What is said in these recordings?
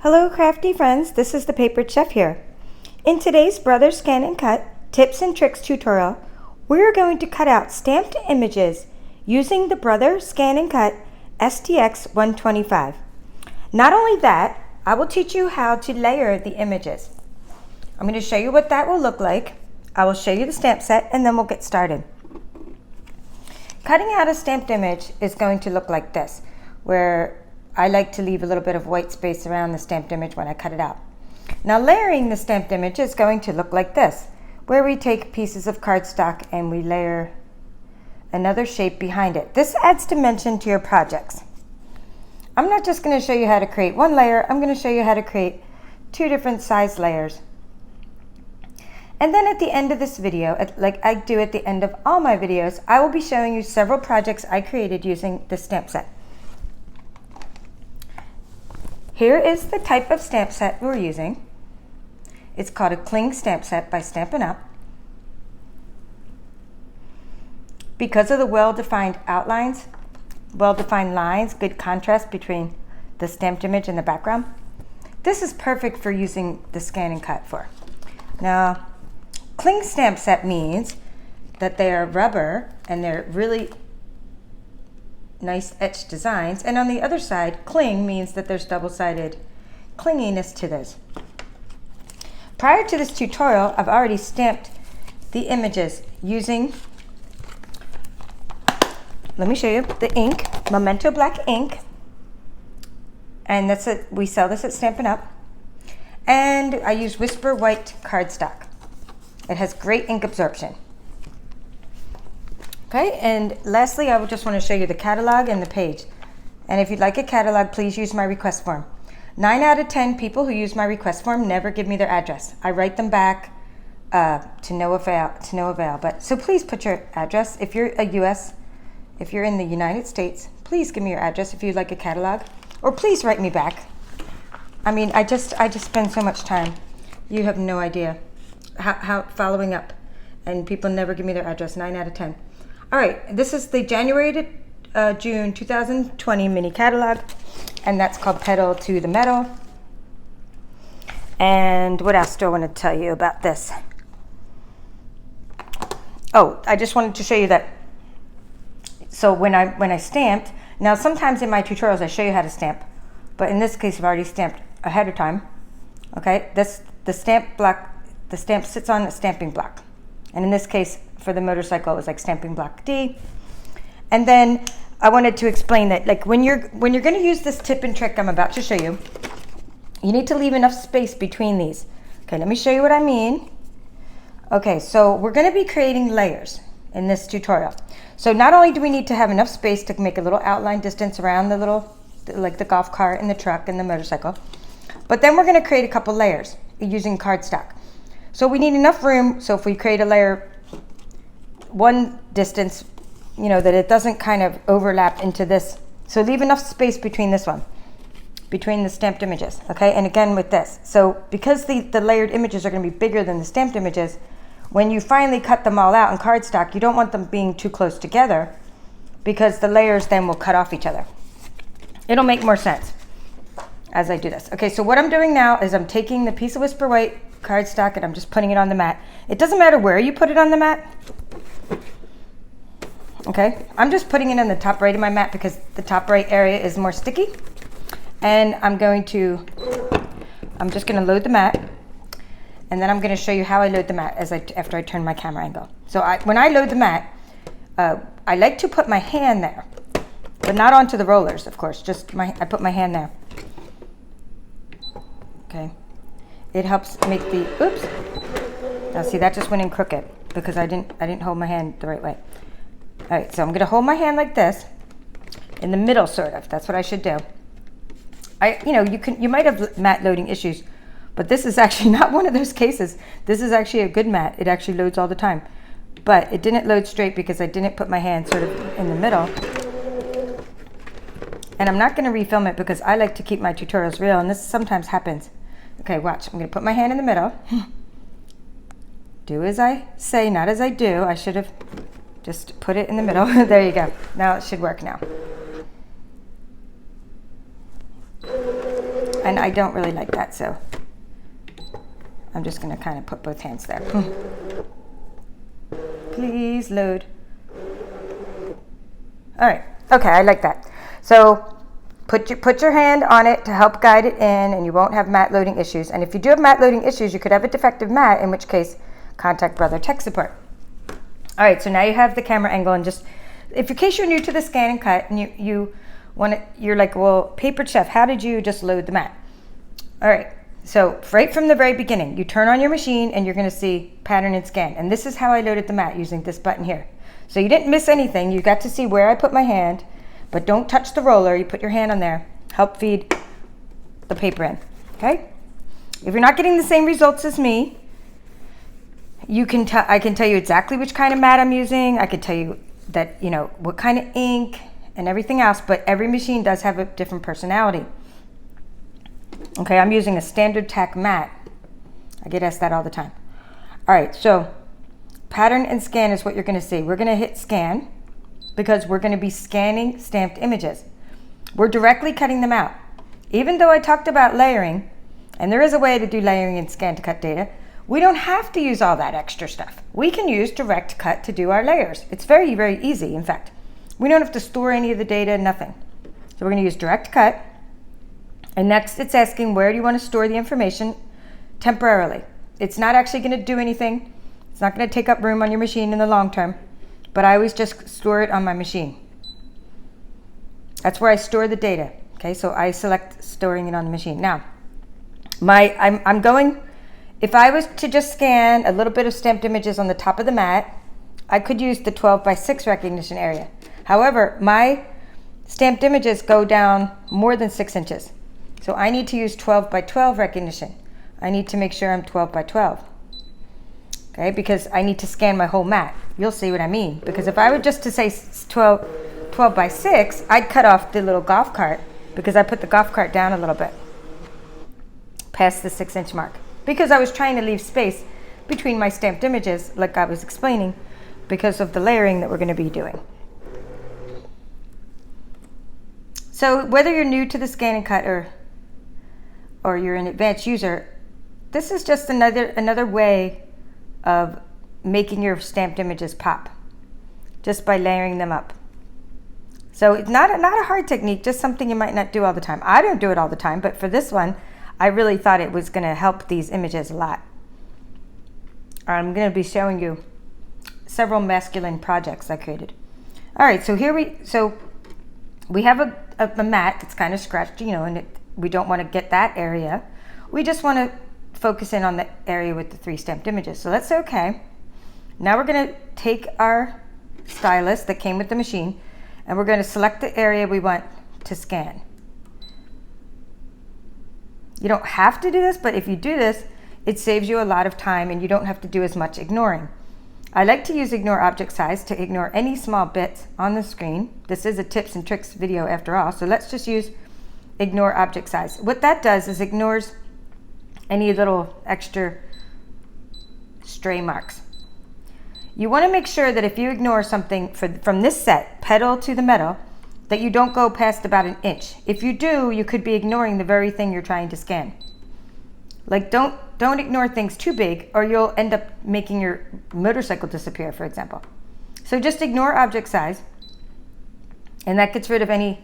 Hello crafty friends, this is the Papered Chef here. In today's Brother Scan and Cut Tips and Tricks tutorial, we're going to cut out stamped images using the Brother Scan and Cut STX 125. Not only that, I will teach you how to layer the images. I'm going to show you what that will look like. I will show you the stamp set and then we'll get started. Cutting out a stamped image is going to look like this, where I like to leave a little bit of white space around the stamped image when I cut it out. Now layering the stamped image is going to look like this, where we take pieces of cardstock and we layer another shape behind it. This adds dimension to your projects. I'm not just going to show you how to create one layer, I'm going to show you how to create two different size layers. And then at the end of this video, like I do at the end of all my videos, I will be showing you several projects I created using this stamp set. Here is the type of stamp set we're using. It's called a Cling stamp set by ScanNCut. Because of the well-defined outlines, well-defined lines, good contrast between the stamped image and the background, this is perfect for using the Scan and Cut for. Now, Cling stamp set means that they are rubber and they're really nice etched designs, and on the other side, cling means that there's double-sided clinginess to this. Prior to this tutorial, I've already stamped the images using, let me show you, the ink, Memento Black ink, and that's it. We sell this at ScanNCut, and I use Whisper White cardstock. It has great ink absorption. Okay, and lastly, I just want to show you the catalog and the page. And if you'd like a catalog, please use my request form. 9 out of 10 people who use my request form never give me their address. I write them back to no avail. But so please put your address. If you're if you're in the United States, please give me your address if you'd like a catalog, or please write me back. I mean, I just spend so much time. You have no idea how following up, and people never give me their address. 9 out of 10. All right, this is the January to June 2020 mini catalog, and that's called Pedal to the Metal. And what else do I want to tell you about this? Oh, I just wanted to show you that. So when I stamped, now sometimes in my tutorials I show you how to stamp, but in this case I've already stamped ahead of time. Okay, the stamp sits on a stamping block, and in this case, for the motorcycle, it was like stamping block D. And then I wanted to explain that, like, when you're going to use this tip and trick I'm about to show you, you need to leave enough space between these. Okay, let me show you what I mean. Okay, so we're going to be creating layers in this tutorial. So not only do we need to have enough space to make a little outline distance around the little, like the golf cart and the truck and the motorcycle, but then we're going to create a couple layers using cardstock. So we need enough room, so if we create a layer one distance, you know, that it doesn't kind of overlap into this. So leave enough space between this one, between the stamped images, okay? And again with this. So because the layered images are going to be bigger than the stamped images, when you finally cut them all out in cardstock, you don't want them being too close together because the layers then will cut off each other. It'll make more sense as I do this. Okay, so what I'm doing now is I'm taking the piece of Whisper White cardstock and I'm just putting it on the mat. It doesn't matter where you put it on the mat. Okay, I'm just putting it in the top right of my mat because the top right area is more sticky. And I'm just going to load the mat, and then I'm going to show you how I load the mat after I turn my camera angle. So when I load the mat, I like to put my hand there, but not onto the rollers, of course. I put my hand there. Okay, it helps make the oops. Now see, that just went in crooked because I didn't hold my hand the right way. All right, so I'm going to hold my hand like this, in the middle, sort of. That's what I should do. You might have mat loading issues, but this is actually not one of those cases. This is actually a good mat. It actually loads all the time, but it didn't load straight because I didn't put my hand sort of in the middle. And I'm not going to refilm it because I like to keep my tutorials real, and this sometimes happens. Okay, watch. I'm going to put my hand in the middle. Do as I say, not as I do. I should have just put it in the middle. There you go. Now it should work now. And I don't really like that, so I'm just gonna kind of put both hands there. Please load. All right, okay, I like that. So put your hand on it to help guide it in, and you won't have mat loading issues. And if you do have mat loading issues, you could have a defective mat, in which case contact Brother Tech Support. All right, so now you have the camera angle, and just, if in case you're new to the ScanNCut and you're like, well, Paper Chef, how did you just load the mat? All right, so right from the very beginning, you turn on your machine and you're gonna see pattern and scan. And this is how I loaded the mat, using this button here. So you didn't miss anything. You got to see where I put my hand, but don't touch the roller. You put your hand on there, help feed the paper in, okay? If you're not getting the same results as me, I can tell you exactly which kind of mat I'm using. I can tell you that, what kind of ink and everything else, but every machine does have a different personality. Okay, I'm using a standard tack mat. I get asked that all the time. All right, so pattern and scan is what you're gonna see. We're gonna hit scan because we're gonna be scanning stamped images. We're directly cutting them out. Even though I talked about layering, and there is a way to do layering in ScanNCut data, we don't have to use all that extra stuff. We can use direct cut to do our layers. It's very, very easy, in fact. We don't have to store any of the data, nothing. So we're gonna use direct cut. And next it's asking, where do you want to store the information temporarily? It's not actually gonna do anything. It's not gonna take up room on your machine in the long term, but I always just store it on my machine. That's where I store the data. Okay, so I select storing it on the machine. Now, if I was to just scan a little bit of stamped images on the top of the mat, I could use the 12x6 recognition area. However, my stamped images go down more than 6 inches. So I need to use 12x12 recognition. I need to make sure I'm 12x12. Okay, because I need to scan my whole mat. You'll see what I mean. Because if I were just to say 12x6, I'd cut off the little golf cart, because I put the golf cart down a little bit past the 6-inch mark, because I was trying to leave space between my stamped images, like I was explaining, because of the layering that we're going to be doing. So whether you're new to the ScanNCut or you're an advanced user, this is just another way of making your stamped images pop, just by layering them up. So it's not a hard technique, just something you might not do all the time. I don't do it all the time, but for this one, I really thought it was going to help these images a lot. I'm going to be showing you several masculine projects I created. All right, so we have a mat that's kind of scratched, and we don't want to get that area. We just want to focus in on the area with the 3 stamped images. So let's say okay. Now we're going to take our stylus that came with the machine, and we're going to select the area we want to scan. You don't have to do this, but if you do this, it saves you a lot of time and you don't have to do as much ignoring. I like to use ignore object size to ignore any small bits on the screen. This is a tips and tricks video after all, so let's just use ignore object size. What that does is ignores any little extra stray marks. You want to make sure that if you ignore something from this set, pedal to the metal, that you don't go past about 1 inch. If you do, you could be ignoring the very thing you're trying to scan. Like don't ignore things too big, or you'll end up making your motorcycle disappear, for example. So just ignore object size, and that gets rid of any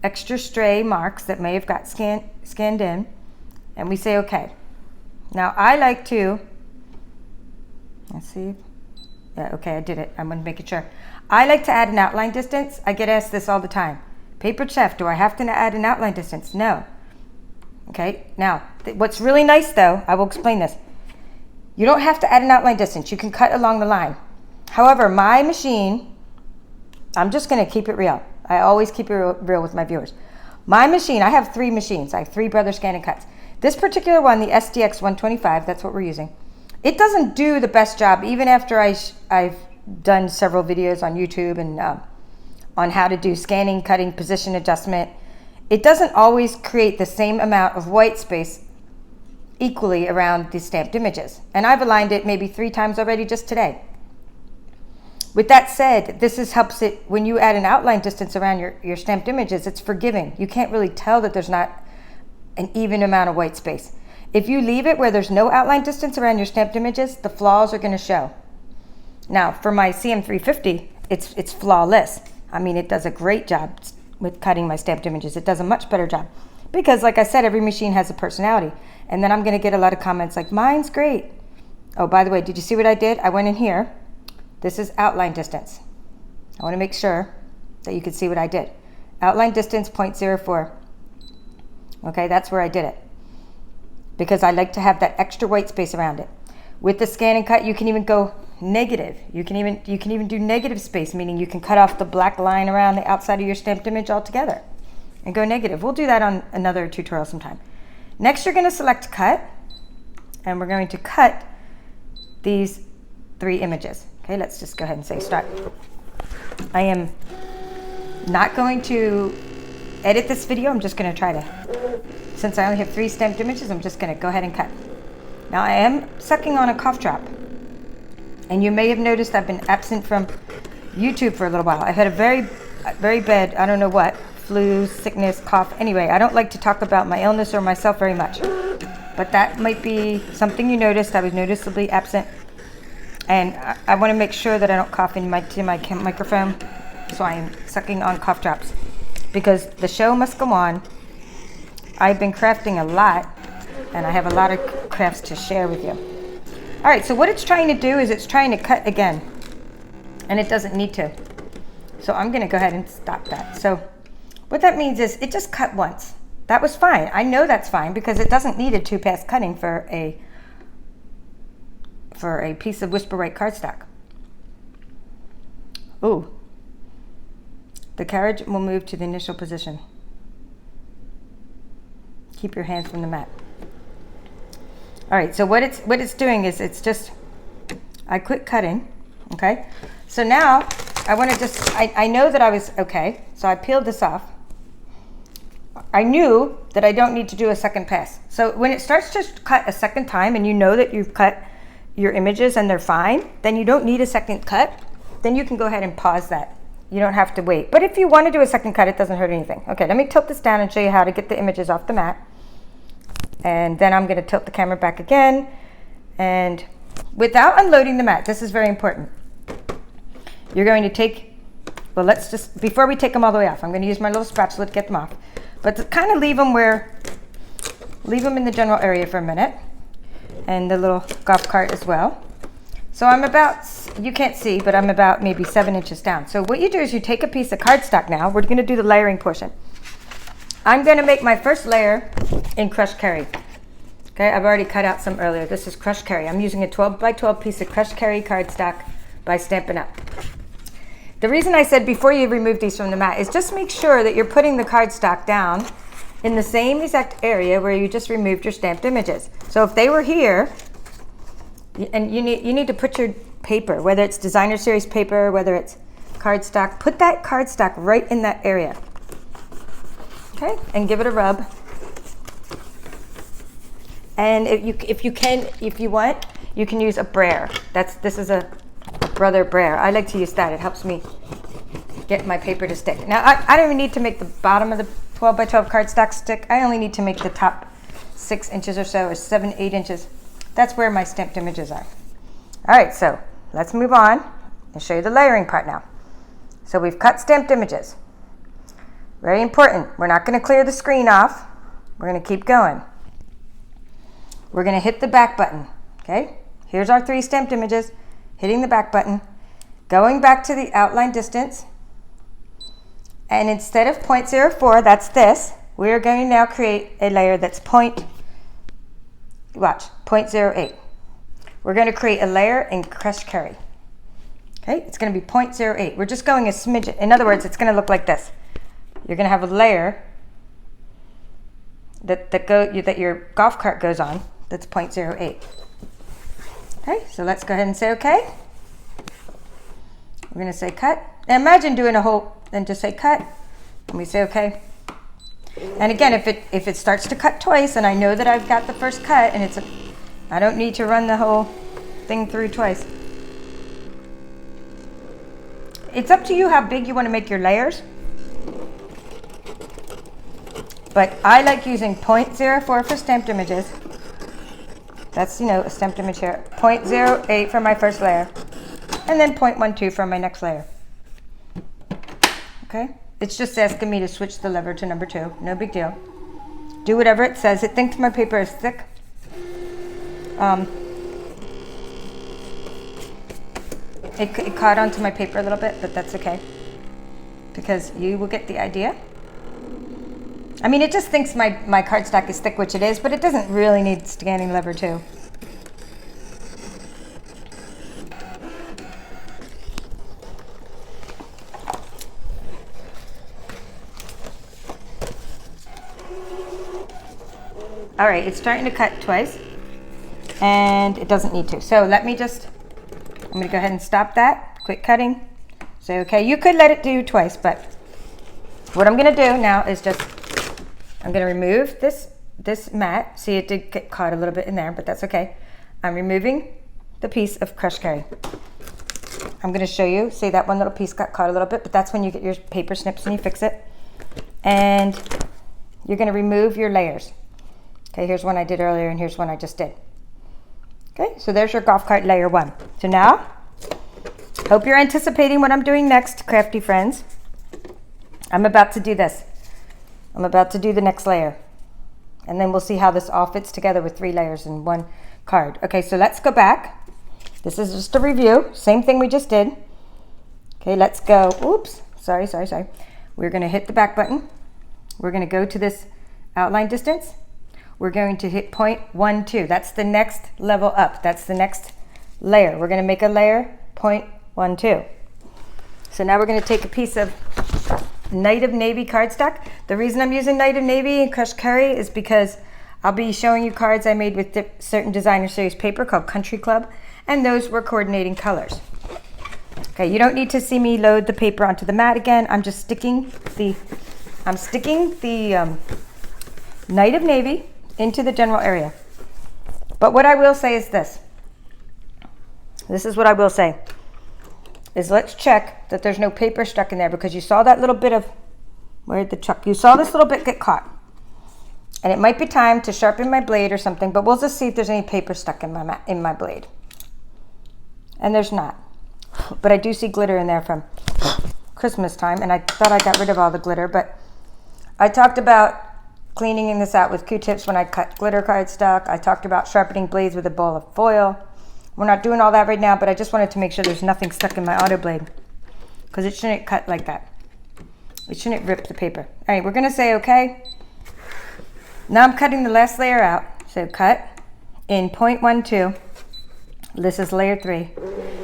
extra stray marks that may have got scanned in, and we say okay. Now I like to, let's see, yeah, okay, I did it. I'm gonna make it sure. I like to add an outline distance. I get asked this all the time. Paper Chef, do I have to add an outline distance? No. Okay, now, what's really nice though, I will explain this. You don't have to add an outline distance. You can cut along the line. However, my machine, I'm just gonna keep it real. I always keep it real with my viewers. My machine, I have 3 machines. I have 3 Brother ScanNCuts. This particular one, the SDX 125, that's what we're using. It doesn't do the best job, even after I've done several videos on YouTube and on how to do scanning, cutting, position adjustment. It doesn't always create the same amount of white space equally around the stamped images. And I've aligned it maybe 3 times already just today. With that said, this helps it, when you add an outline distance around your stamped images, it's forgiving. You can't really tell that there's not an even amount of white space. If you leave it where there's no outline distance around your stamped images, the flaws are going to show. Now, for my CM350, it's flawless. I mean, it does a great job with cutting my stamped images. It does a much better job because, like I said, every machine has a personality. And then I'm going to get a lot of comments like, mine's great. Oh, by the way, did you see what I did? I went in here. This is outline distance. I want to make sure that you can see what I did. Outline distance 0.04. Okay, that's where I did it because I like to have that extra white space around it. With the ScanNCut, you can even go negative. You can even do negative space, meaning you can cut off the black line around the outside of your stamped image altogether and go negative. We'll do that on another tutorial sometime. Next, you're going to select cut, and we're going to cut these 3 images. Okay, let's just go ahead and say start. I am not going to edit this video. I'm just going to try to, since I only have 3 stamped images, I'm just going to go ahead and cut. Now I am sucking on a cough drop, and you may have noticed I've been absent from YouTube for a little while. I've had a very bad, I don't know what, flu, sickness, cough. Anyway, I don't like to talk about my illness or myself very much, but that might be something you noticed. I was noticeably absent, and I want to make sure that I don't cough into my microphone, so I am sucking on cough drops because the show must go on. I've been crafting a lot, and I have a lot of crafts to share with you. All right, so what it's trying to do is it's trying to cut again, and it doesn't need to. So I'm going to go ahead and stop that. So what that means is it just cut once. That was fine. I know that's fine because it doesn't need a 2-pass cutting for a piece of Whisper White cardstock. Ooh. The carriage will move to the initial position. Keep your hands from the mat. All right, so what it's doing is it's just, I quit cutting, okay? So now I want to just, I know that I was okay, so I peeled this off. I knew that I don't need to do a second pass. So when it starts to cut a second time and you know that you've cut your images and they're fine, then you don't need a second cut. Then you can go ahead and pause that. You don't have to wait. But if you want to do a second cut, it doesn't hurt anything. Okay, let me tilt this down and show you how to get the images off the mat. And then I'm going to tilt the camera back again. And without unloading the mat, this is very important. You're going to take, well, let's just, before we take them all the way off, I'm going to use my little spatula to get them off. But to kind of leave them in the general area for a minute. And the little golf cart as well. So I'm about, you can't see, but I'm about maybe 7 inches down. So what you do is you take a piece of cardstock now. We're going to do the layering portion. I'm going to make my first layer in crushed kerry. Okay, I've already cut out some earlier. This is crushed kerry. I'm using a 12 by 12 piece of crushed kerry cardstock by ScanNCut. The reason I said before you remove these from the mat is just make sure that you're putting the cardstock down in the same exact area where you just removed your stamped images. So if they were here, and you need to put your paper, whether it's designer series paper, whether it's cardstock, put that cardstock right in that area. Okay, and give it a rub. And if you want, you can use a brayer. This is a Brother brayer. I like to use that. It helps me get my paper to stick. Now I don't even need to make the bottom of the 12 by 12 cardstock stick. I only need to make the top 6 inches or so, or 7, 8 inches. That's where my stamped images are. All right, so let's move on and show you the layering part now. So we've cut stamped images. Very important. We're not going to clear the screen off. We're going to keep going. We're going to hit the back button. Okay, here's our 3 stamped images. Hitting the back button, going back to the outline distance, and instead of 0.04, that's this, we're going to now create a layer that's 0.08. We're going to create a layer in crushed kerry. Okay, it's going to be 0.08. We're just going a smidgen. In other words, it's going to look like this. You're going to have a layer that your golf cart goes on. That's 0.08. Okay, so let's go ahead and say okay. We're going to say cut. Now imagine doing a whole, then just say cut, and we say okay. And again, if it starts to cut twice, and I know that I've got the first cut, and I don't need to run the whole thing through twice. It's up to you how big you want to make your layers. But I like using 0.04 for stamped images. That's, you know, a stamped image here. 0.08 for my first layer. And then 0.12 for my next layer. Okay? It's just asking me to switch the lever to number 2. No big deal. Do whatever it says. It thinks my paper is thick. It caught onto my paper a little bit, but that's okay. Because you will get the idea. I mean, it just thinks my cardstock is thick, which it is, but it doesn't really need scanning lever 2. All right, it's starting to cut twice, and it doesn't need to. So let me just, I'm gonna go ahead and stop that, quit cutting. Say, okay, you could let it do twice, but what I'm gonna do now is just, I'm gonna remove this mat. See, it did get caught a little bit in there, but that's okay. I'm removing the piece of crushed curry. I'm gonna show you, see that one little piece got caught a little bit, but that's when you get your paper snips and you fix it. And you're gonna remove your layers. Okay, here's one I did earlier and here's one I just did. Okay, so there's your golf cart layer 1. So now, hope you're anticipating what I'm doing next, crafty friends. I'm about to do this. I'm about to do the next layer. And then we'll see how this all fits together with 3 layers in one card. Okay, so let's go back. This is just a review, same thing we just did. Okay, let's go, oops, sorry. We're gonna hit the back button. We're gonna go to this outline distance. We're going to hit 0.12. That's the next level up. That's the next layer. We're going to make a layer 0.12. So now we're going to take a piece of Night of Navy cardstock. The reason I'm using Night of Navy and crushed curry is because I'll be showing you cards I made with certain designer series paper called Country Club, and those were coordinating colors. Okay, you don't need to see me load the paper onto the mat again. I'm just sticking the Night of Navy into the general area. But what I will say is this. This is what I will say. Is let's check that there's no paper stuck in there, because you saw that little bit of, where'd the chuck? You saw this little bit get caught. And it might be time to sharpen my blade or something, but we'll just see if there's any paper stuck in my blade. And there's not. But I do see glitter in there from Christmas time, and I thought I got rid of all the glitter, but I talked about cleaning this out with Q-tips when I cut glitter cardstock. I talked about sharpening blades with a ball of foil. We're not doing all that right now, but I just wanted to make sure there's nothing stuck in my auto blade, because it shouldn't cut like that. It shouldn't rip the paper. All right, we're gonna say okay. Now I'm cutting the last layer out. So cut in 0.12. This is layer 3.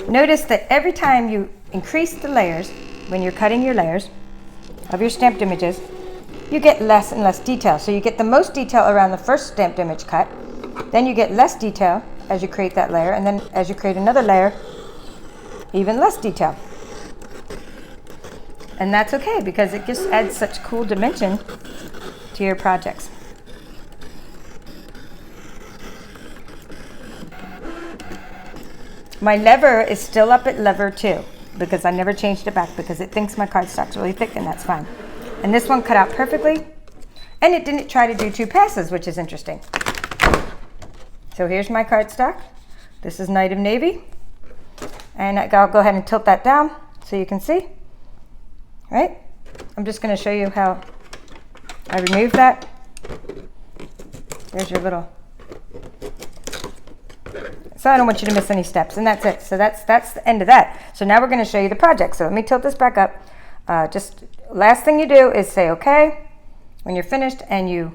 Notice that every time you increase the layers, when you're cutting your layers of your stamped images, you get less and less detail. So you get the most detail around the first stamped image cut, then you get less detail as you create that layer, and then as you create another layer, even less detail. And that's okay, because it just adds such cool dimension to your projects. My lever is still up at lever 2, because I never changed it back, because it thinks my cardstock's really thick, and that's fine. And this one cut out perfectly, and it didn't try to do 2 passes, which is interesting. So here's my cardstock. This is Night of Navy. And I'll go ahead and tilt that down so you can see. Right? I'm just going to show you how I remove that. There's your little. So I don't want you to miss any steps, and that's it. So that's the end of that. So now we're going to show you the project. So let me tilt this back up. Just last thing you do is say okay when you're finished, and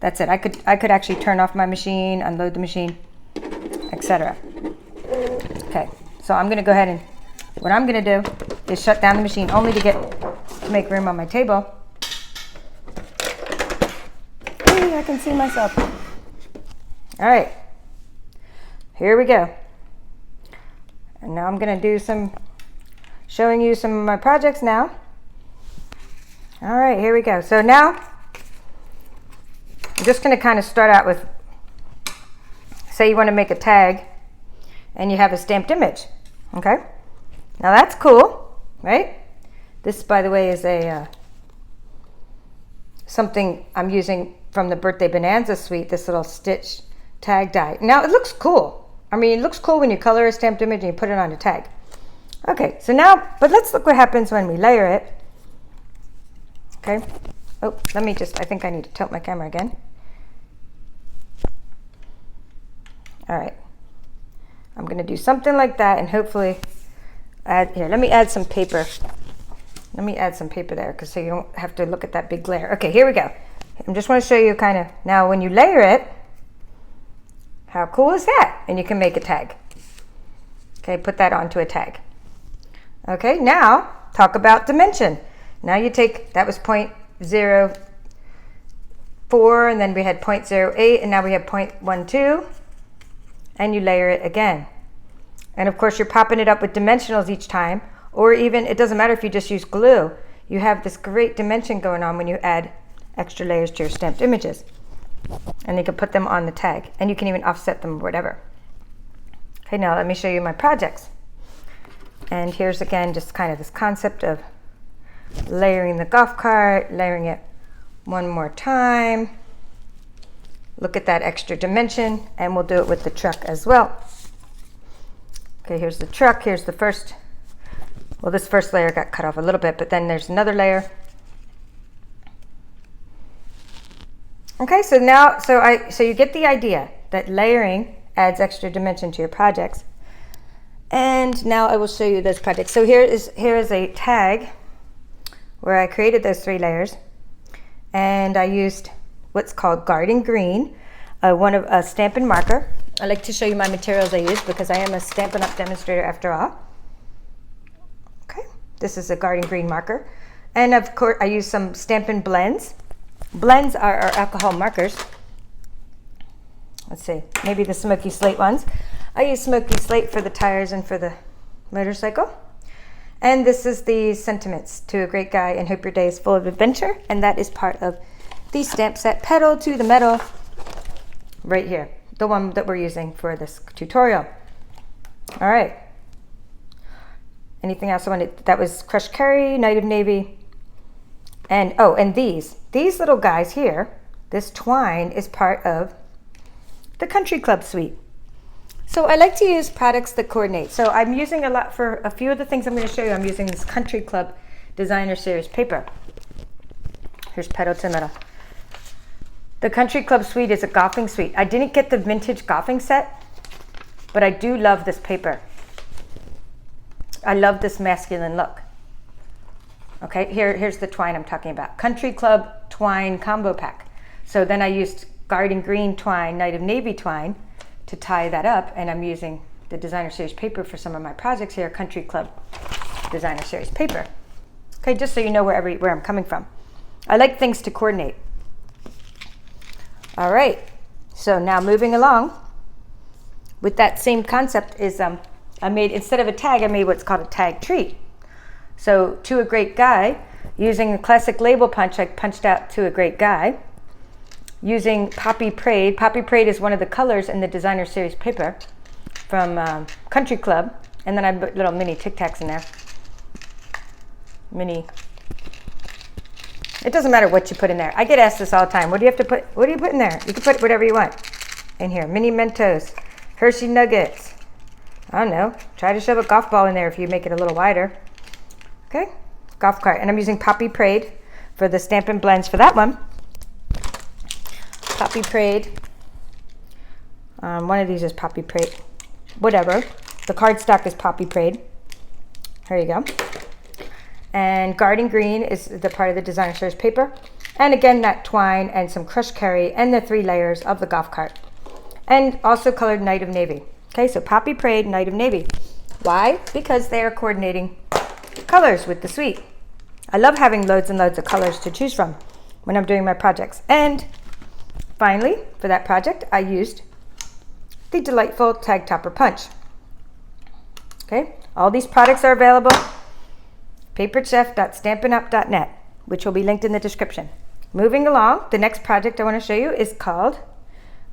that's it. I could actually turn off my machine, unload the machine, etc. Okay, so I'm going to go ahead and what I'm going to do is shut down the machine, only to make room on my table. Hey, I can see myself. All right, here we go. And now I'm going to do showing you some of my projects now. All right, here we go. So now I'm just going to kind of start out with, say you want to make a tag and you have a stamped image. Okay, now that's cool, right? This, by the way, is a something I'm using from the Birthday Bonanza suite, this little stitch tag die. Now it looks cool. I mean, it looks cool when you color a stamped image and you put it on a tag. Okay, so now, but let's look what happens when we layer it. Okay. Oh, let me just, I think I need to tilt my camera again. All right. I'm going to do something like that and hopefully add, here, let me add some paper. Let me add some paper there because so you don't have to look at that big glare. Okay, here we go. I just want to show you kind of, now when you layer it, how cool is that? And you can make a tag. Okay, put that onto a tag. Okay, now talk about dimension. Now you take, that was 0.04 and then we had 0.08 and now we have 0.12 and you layer it again. And of course you're popping it up with dimensionals each time, or even, it doesn't matter if you just use glue. You have this great dimension going on when you add extra layers to your stamped images. And you can put them on the tag and you can even offset them or whatever. Okay, now let me show you my projects. And here's again just kind of this concept of layering the golf cart, layering it one more time. Look at that extra dimension, and we'll do it with the truck as well. Okay, here's the truck, here's the first, well, this first layer got cut off a little bit, but then there's another layer. Okay, so now, so you get the idea that layering adds extra dimension to your projects. And now I will show you those projects. So here is a tag where I created those 3 layers, and I used what's called Garden Green, one of a Stampin' Marker. I like to show you my materials I use because I am a Stampin' Up! Demonstrator after all. Okay, this is a Garden Green marker. And of course I use some Stampin' Blends. Blends are our alcohol markers. Let's see, maybe the Smoky Slate ones. I use Smoky Slate for the tires and for the motorcycle. And this is the Sentiments to a Great Guy and Hope Your Day is Full of Adventure. And that is part of the stamp set Pedal to the Metal right here. The one that we're using for this tutorial. All right. Anything else I wanted? That was Crushed Curry, Night of Navy. And, oh, and these little guys here, this twine is part of the Country Club suite. So I like to use products that coordinate. So I'm using a lot for a few of the things I'm going to show you. I'm using this Country Club Designer Series paper. Here's Pedal to the Metal. The Country Club suite is a golfing suite. I didn't get the vintage golfing set, but I do love this paper. I love this masculine look. Okay, here's the twine I'm talking about. Country Club twine combo pack. So then I used Garden Green twine, Night of Navy twine to tie that up, and I'm using the Designer Series paper for some of my projects here, Country Club Designer Series paper. Okay, just so you know where I'm coming from. I like things to coordinate. All right, so now moving along with that same concept is I made, instead of a tag, I made what's called a tag tree. So To a Great Guy, using the classic label punch, I punched out To a Great Guy. Using Poppy Prade. Poppy Prade is one of the colors in the Designer Series paper from Country Club. And then I put little mini Tic Tacs in there. Mini. It doesn't matter what you put in there. I get asked this all the time. What do you have to put? What do you put in there? You can put whatever you want in here. Mini Mentos, Hershey Nuggets. I don't know. Try to shove a golf ball in there if you make it a little wider. Okay, golf cart. And I'm using Poppy Prade for the Stampin' Blends for that one. Poppy Prade. One of these is Poppy Prade. Whatever. The cardstock is Poppy Prade. Here you go. And Garden Green is the part of the Designer Series paper. And again, that twine and some crushed curry and the 3 layers of the golf cart. And also colored Night of Navy. Okay, so Poppy Prade, Night of Navy. Why? Because they are coordinating colors with the suite. I love having loads and loads of colors to choose from when I'm doing my projects. And finally, for that project, I used the delightful Tag Topper Punch. Okay, all these products are available. paperchef.stampinup.net, which will be linked in the description. Moving along, the next project I want to show you is called,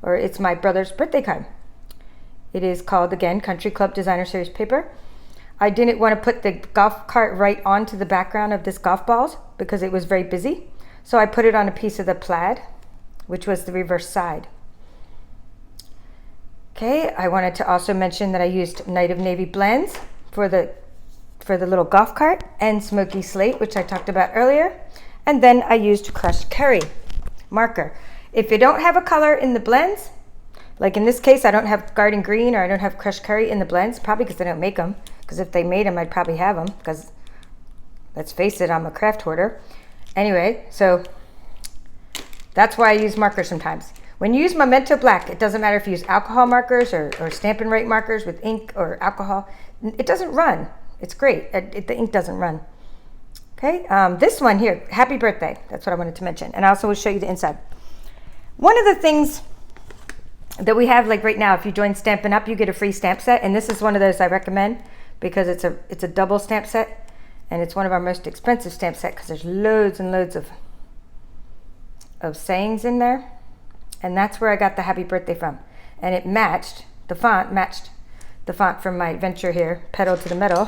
or it's my brother's birthday card. It is called, again, Country Club Designer Series paper. I didn't want to put the golf cart right onto the background of this golf balls because it was very busy. So I put it on a piece of the plaid, which was the reverse side. Okay, I wanted to also mention that I used Night of Navy blends for the little golf cart, and Smoky Slate, which I talked about earlier. And then I used Crushed Curry marker. If you don't have a color in the blends, like in this case, I don't have Garden Green or I don't have Crushed Curry in the blends, probably because they don't make them. Because if they made them, I'd probably have them. Because let's face it, I'm a craft hoarder. Anyway, so that's why I use markers sometimes. When you use Memento Black, it doesn't matter if you use alcohol markers or Stampin' Right markers with ink or alcohol. It doesn't run. It's great. The ink doesn't run. Okay, this one here, Happy Birthday. That's what I wanted to mention. And I also will show you the inside. One of the things that we have, like right now, if you join Stampin' Up, you get a free stamp set. And this is one of those I recommend because it's a double stamp set. And it's one of our most expensive stamp set because there's loads and loads of sayings in there. And that's where I got the Happy Birthday from. And it matched, the font matched the font from my adventure here, Pedal to the Metal.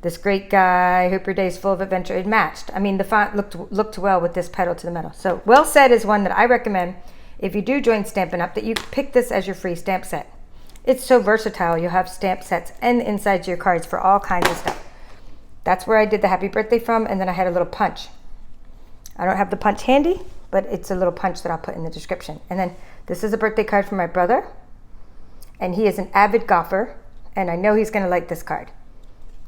This great guy, hope your day's full of adventure. It matched. I mean, the font looked well with this Pedal to the Metal. So Well Said is one that I recommend if you do join Stampin' Up, that you pick this as your free stamp set. It's so versatile. You'll have stamp sets and insides your cards for all kinds of stuff. That's where I did the Happy Birthday from, and then I had a little punch. I don't have the punch handy, but it's a little punch that I'll put in the description. And then this is a birthday card from my brother, and he is an avid golfer, and I know he's going to like this card.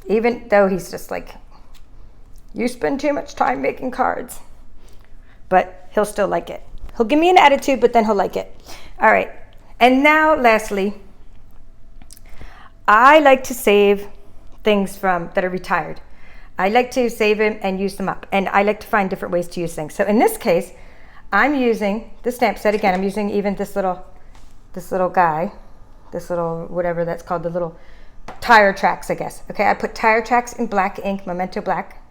Even though he's just like, you spend too much time making cards. But he'll still like it. He'll give me an attitude, but then he'll like it. All right. And now, lastly, I like to save things that are retired. I like to save them and use them up. And I like to find different ways to use things. So in this case, I'm using the stamp set. Again, I'm using even this little guy, this little, whatever that's called, the little tire tracks, I guess. Okay, I put tire tracks in black ink, Memento Black,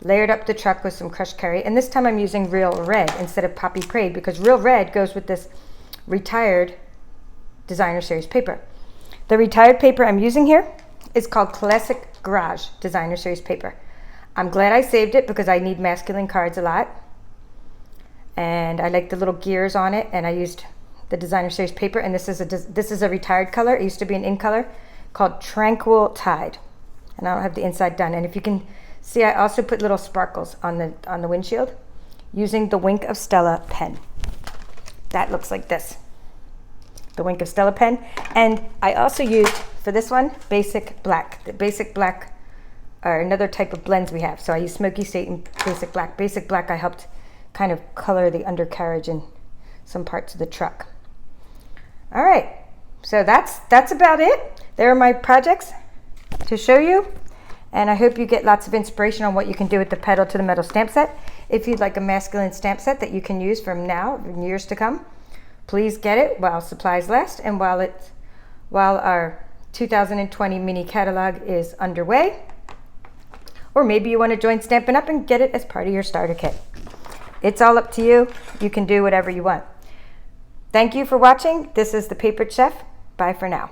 layered up the truck with some Crushed Curry, and this time I'm using Real Red instead of Poppy Parade because Real Red goes with this retired Designer Series paper. The retired paper I'm using here is called Classic Garage Designer Series paper. I'm glad I saved it because I need masculine cards a lot, and I like the little gears on it, and I used the Designer Series paper, and this is a retired color. It used to be an ink color called Tranquil Tide, and I don't have the inside done. And if you can see, I also put little sparkles on the windshield using the Wink of Stella pen. That looks like this, the Wink of Stella pen. And I also used, for this one, Basic Black. The Basic Black are another type of blends we have. So I used Smoky State and Basic Black. Basic Black, I helped kind of color the undercarriage and some parts of the truck. All right, so that's about it. There are my projects to show you, and I hope you get lots of inspiration on what you can do with the Pedal to the Metal stamp set. If you'd like a masculine stamp set that you can use from now and years to come, please get it while supplies last and while our 2020 mini catalog is underway. Or maybe you want to join Stampin' Up and get it as part of your starter kit. It's all up to you. You can do whatever you want. Thank you for watching. This is the Papered Chef. Bye for now.